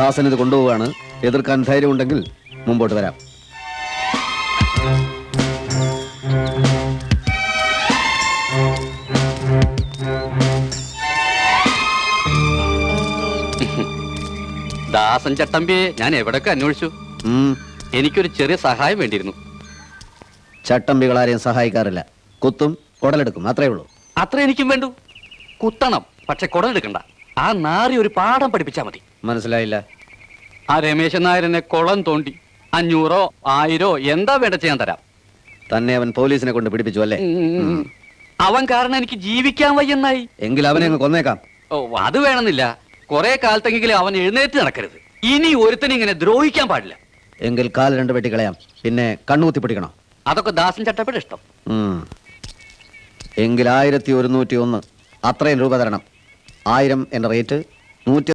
ദാസൻ ഇത് കൊണ്ടുപോവാണ്. എതിർക്കാൻ ധൈര്യമുണ്ടെങ്കിൽ മുമ്പോട്ട് വരാം. ദാസൻ ചട്ടമ്പിയെ ഞാൻ എവിടൊക്കെ അന്വേഷിച്ചു. എനിക്കൊരു ചെറിയ സഹായം വേണ്ടിയിരുന്നു. ചട്ടമ്പികളാരെയും സഹായിക്കാറില്ല. കുത്തും കുടലെടുക്കും, അത്രേ ഉള്ളൂ. അത്ര എനിക്കും വേണ്ടു. കുത്തണം, പക്ഷെ കുടലെടുക്കണ്ട. ആ നാറി ഒരു പാഠം പഠിപ്പിച്ചാ മതി. മനസ്സിലായില്ല. ആ രമേശൻ നായരനെ കുളം തോണ്ടി 500 1000 എന്താ വേണ്ട ചെയ്യാൻ തരാം. തന്നെ അവൻ പോലീസിനെ കൊണ്ട് പിടിപ്പിച്ചു അല്ലേ? അവൻ കാരണം എനിക്ക് ജീവിക്കാൻ വയ്യെന്നായി. എങ്കിൽ അവനെ അങ്ങ് കൊന്നേക്കാം. ഓ, അത് വേണമെന്നില്ല. കുറെ കാലത്തെങ്കിലും അവൻ എഴുന്നേറ്റ് നടക്കരുത്. ഇനി ഒരുത്തനും ഇങ്ങനെ ദ്രോഹിക്കാൻ പാടില്ല. എങ്കിൽ കാൽ 2 വെട്ടിക്കളയാം. പിന്നെ കണ്ണൂത്തി പിടിക്കണം. അതൊക്കെ ദാസൻ ചട്ടപ്പിയുടെ ഇഷ്ടം. എങ്കിൽ 1101 അത്രയും രൂപ തരണം. 1000 എന്റെ റേറ്റ്. 100